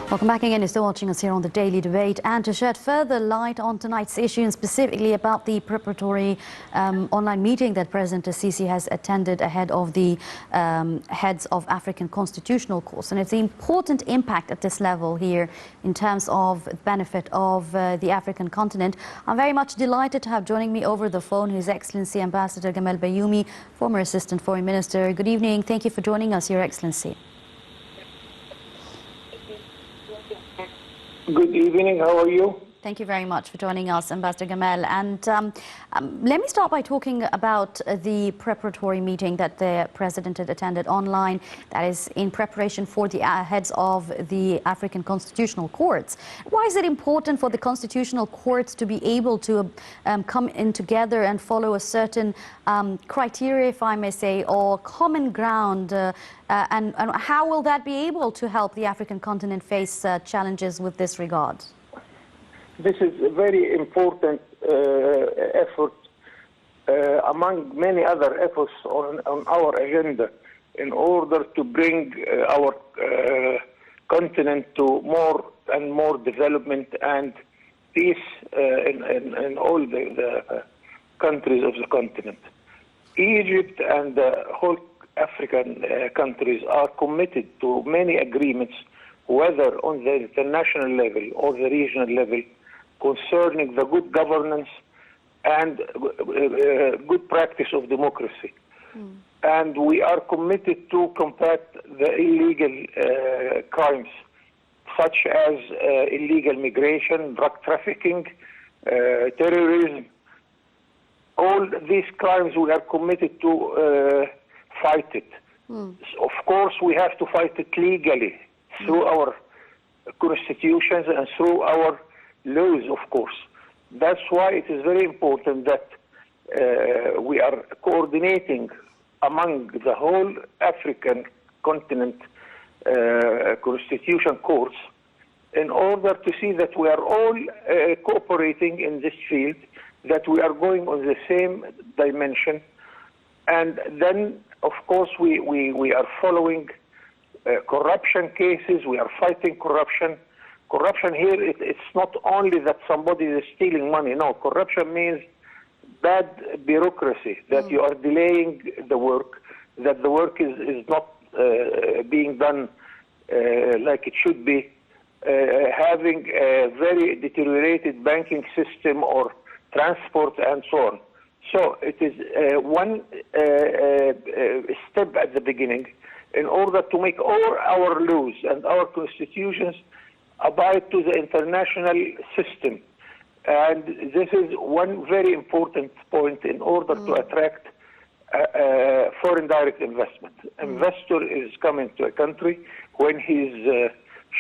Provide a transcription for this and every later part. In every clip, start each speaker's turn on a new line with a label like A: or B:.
A: Welcome back again. You're still watching us here on the Daily Debate, and to shed further light on tonight's issue and specifically about the preparatory online meeting that President Sisi has attended ahead of the heads of African constitutional courts, and its important impact at this level here in terms of benefit of the African continent. I'm very much delighted to have joining me over the phone His Excellency Ambassador Gamal Baioumy, former Assistant Foreign Minister. Good evening. Thank you for joining us, Your Excellency.
B: Good evening. How are you?
A: Thank you very much for joining us, Ambassador Gamal. And let me start by talking about the preparatory meeting that the President had attended online, that is in preparation for the heads of the African constitutional courts. Why is it important for the constitutional courts to be able to come in together and follow a certain criteria, if I may say, or common ground? And how will that be able to help the African continent face challenges with this regard?
B: This is a very important effort among many other efforts on our agenda in order to bring our continent to more and more development and peace in all the countries of the continent. Egypt and the whole African countries are committed to many agreements, whether on the international level or the regional level, concerning the good governance and good practice of democracy. And we are committed to combat the illegal crimes, such as illegal migration, drug trafficking, terrorism. All these crimes we are committed to fight it. Of course, we have to fight it legally through our constitutions and through our laws, of course. That's why it is very important that we are coordinating among the whole African continent constitution courts in order to see that we are all cooperating in this field, that we are going on the same dimension. And then, of course, we are following corruption cases, we are fighting corruption. Corruption here, it's not only that somebody is stealing money. No, corruption means bad bureaucracy, that you are delaying the work, that the work is not being done like it should be, having a very deteriorated banking system or transport and so on. So it is one step at the beginning in order to make all our laws and our constitutions abide to the international system. And this is one very important point in order to attract foreign direct investment. Investor is coming to a country when he's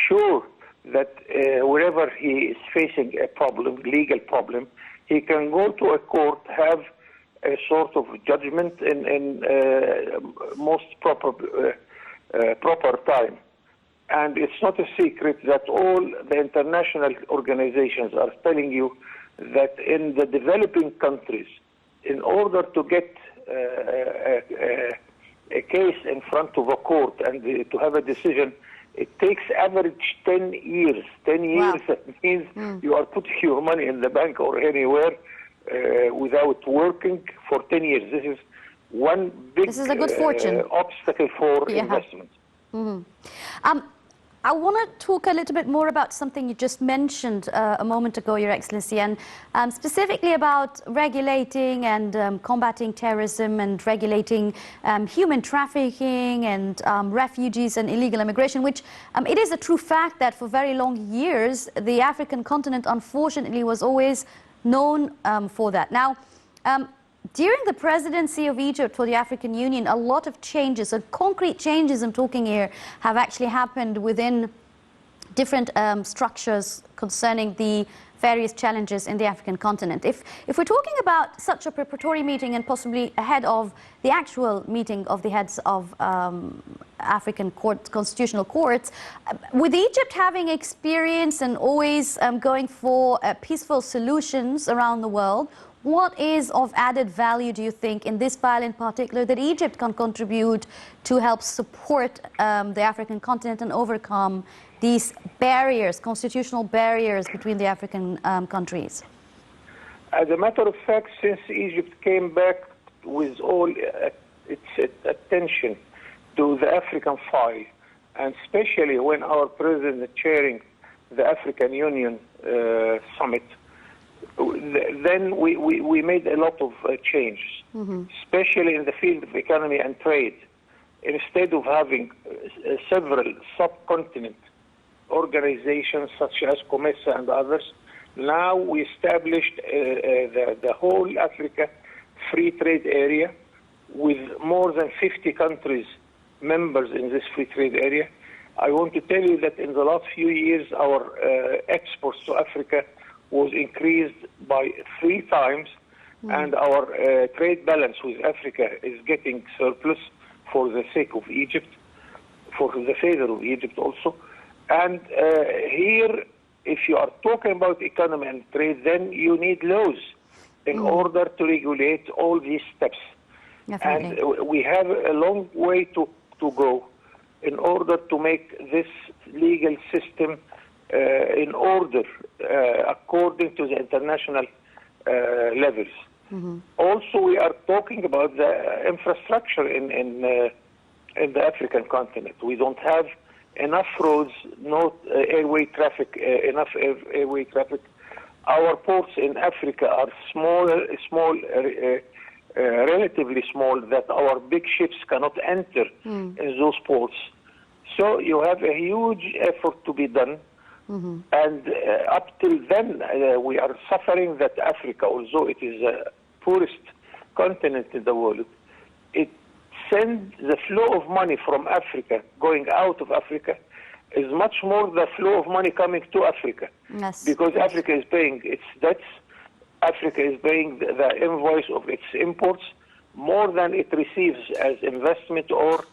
B: sure that wherever he is facing a problem, legal problem, he can go to a court, have a sort of judgment in most proper time. And it's not a secret that all the international organizations are telling you that in the developing countries, in order to get a case in front of a court and to have a decision, it takes average 10 years. 10 years, wow. That means you are putting your money in the bank or anywhere without working for 10 years. This is one big
A: this is a good fortune.
B: Obstacle for investment.
A: I want to talk a little bit more about something you just mentioned a moment ago, Your Excellency, and specifically about regulating and combating terrorism and regulating human trafficking and refugees and illegal immigration, which it is a true fact that for very long years, the African continent, unfortunately, was always known for that. Now, during the presidency of Egypt for the African Union, a lot of changes, concrete changes I'm talking here, have actually happened within different structures concerning the various challenges in the African continent. If we're talking about such a preparatory meeting and possibly ahead of the actual meeting of the heads of African constitutional courts, with Egypt having experience and always going for peaceful solutions around the world, what is of added value, do you think, in this file in particular, that Egypt can contribute to help support the African continent and overcome these barriers, constitutional barriers between the African countries?
B: As a matter of fact, since Egypt came back with all its attention to the African file, and especially when our president is chairing the African Union summit, then we made a lot of changes, especially in the field of economy and trade. Instead of having several subcontinent organizations such as COMESA and others, now we established the whole Africa free trade area with more than 50 countries members in this free trade area. I want to tell you that in the last few years, our exports to Africa was increased by 3 times, and our trade balance with Africa is getting surplus for the sake of Egypt, for the favor of Egypt also. And here, if you are talking about economy and trade, then you need laws in order to regulate all these steps.
A: Definitely.
B: And we have a long way to go in order to make this legal system in order according to the international levels. Also, we are talking about the infrastructure in the African continent. We don't have enough roads, no airway traffic, enough airway traffic. Our ports in Africa are relatively small, that our big ships cannot enter in those ports. So you have a huge effort to be done. And up till then, we are suffering that Africa, although it is the poorest continent in the world, it sends the flow of money from Africa, going out of Africa, is much more the flow of money coming to Africa.
A: Yes.
B: Because Africa is paying its debts, Africa is paying the invoice of its imports more than it receives as investment or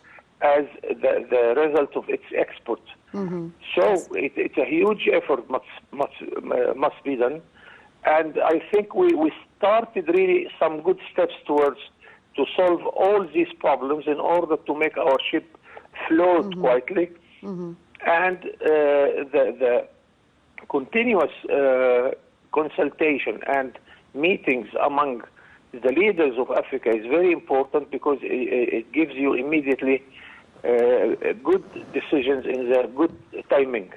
B: as the result of its export. So it's a huge effort must be done. And I think we started really some good steps towards to solve all these problems in order to make our ship float quietly. And the continuous consultation and meetings among the leaders of Africa is very important, because it gives you immediately good decisions in the good timing.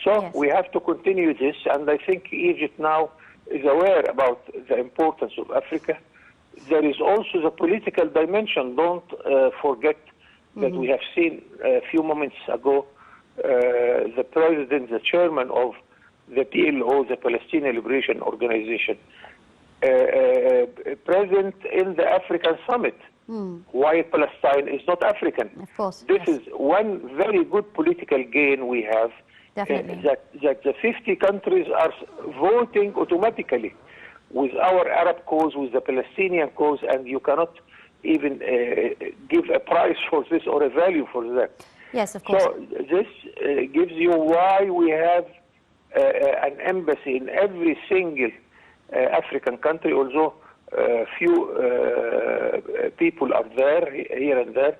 B: So we have to continue this, and I think Egypt now is aware about the importance of Africa. There is also the political dimension. Don't forget that we have seen a few moments ago the president, the chairman of the PLO, the Palestinian Liberation Organization, present in the African summit. Why Palestine is not African?
A: Of course.
B: This is one very good political gain we have.
A: Definitely.
B: That the 50 countries are voting automatically with our Arab cause, with the Palestinian cause, and you cannot even give a price for this or a value for that.
A: Yes, of course.
B: So this gives you why we have an embassy in every single African country, although few people are there, here and there.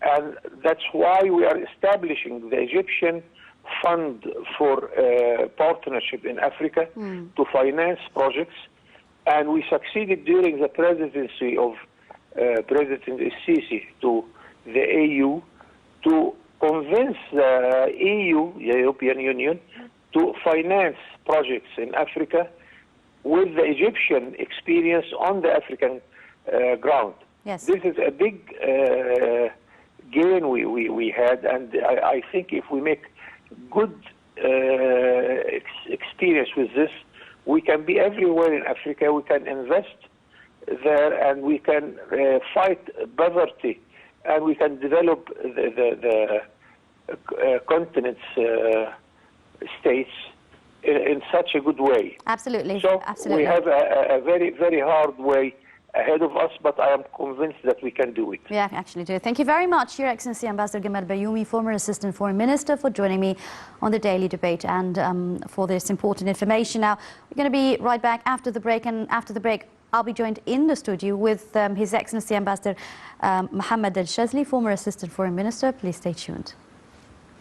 B: And that's why we are establishing the Egyptian Fund for Partnership in Africa to finance projects. And we succeeded during the presidency of President Sisi to the AU to convince the EU, the European Union, to finance projects in Africa with the Egyptian experience on the African ground.
A: Yes.
B: This is a big gain we had, and I think if we make good experience with this, we can be everywhere in Africa. We can invest there, and we can fight poverty, and we can develop the continent's states in such a good way.
A: Absolutely.
B: So
A: Absolutely.
B: we have a very, very hard way ahead of us, but I am convinced that we can do it.
A: Yeah, actually do. Thank you very much, Your Excellency Ambassador Gamal Baioumy, former Assistant Foreign Minister, for joining me on the Daily Debate and for this important information. Now, we're going to be right back after the break, and after the break, I'll be joined in the studio with His Excellency Ambassador Mohammed Al Shazli, former Assistant Foreign Minister. Please stay tuned.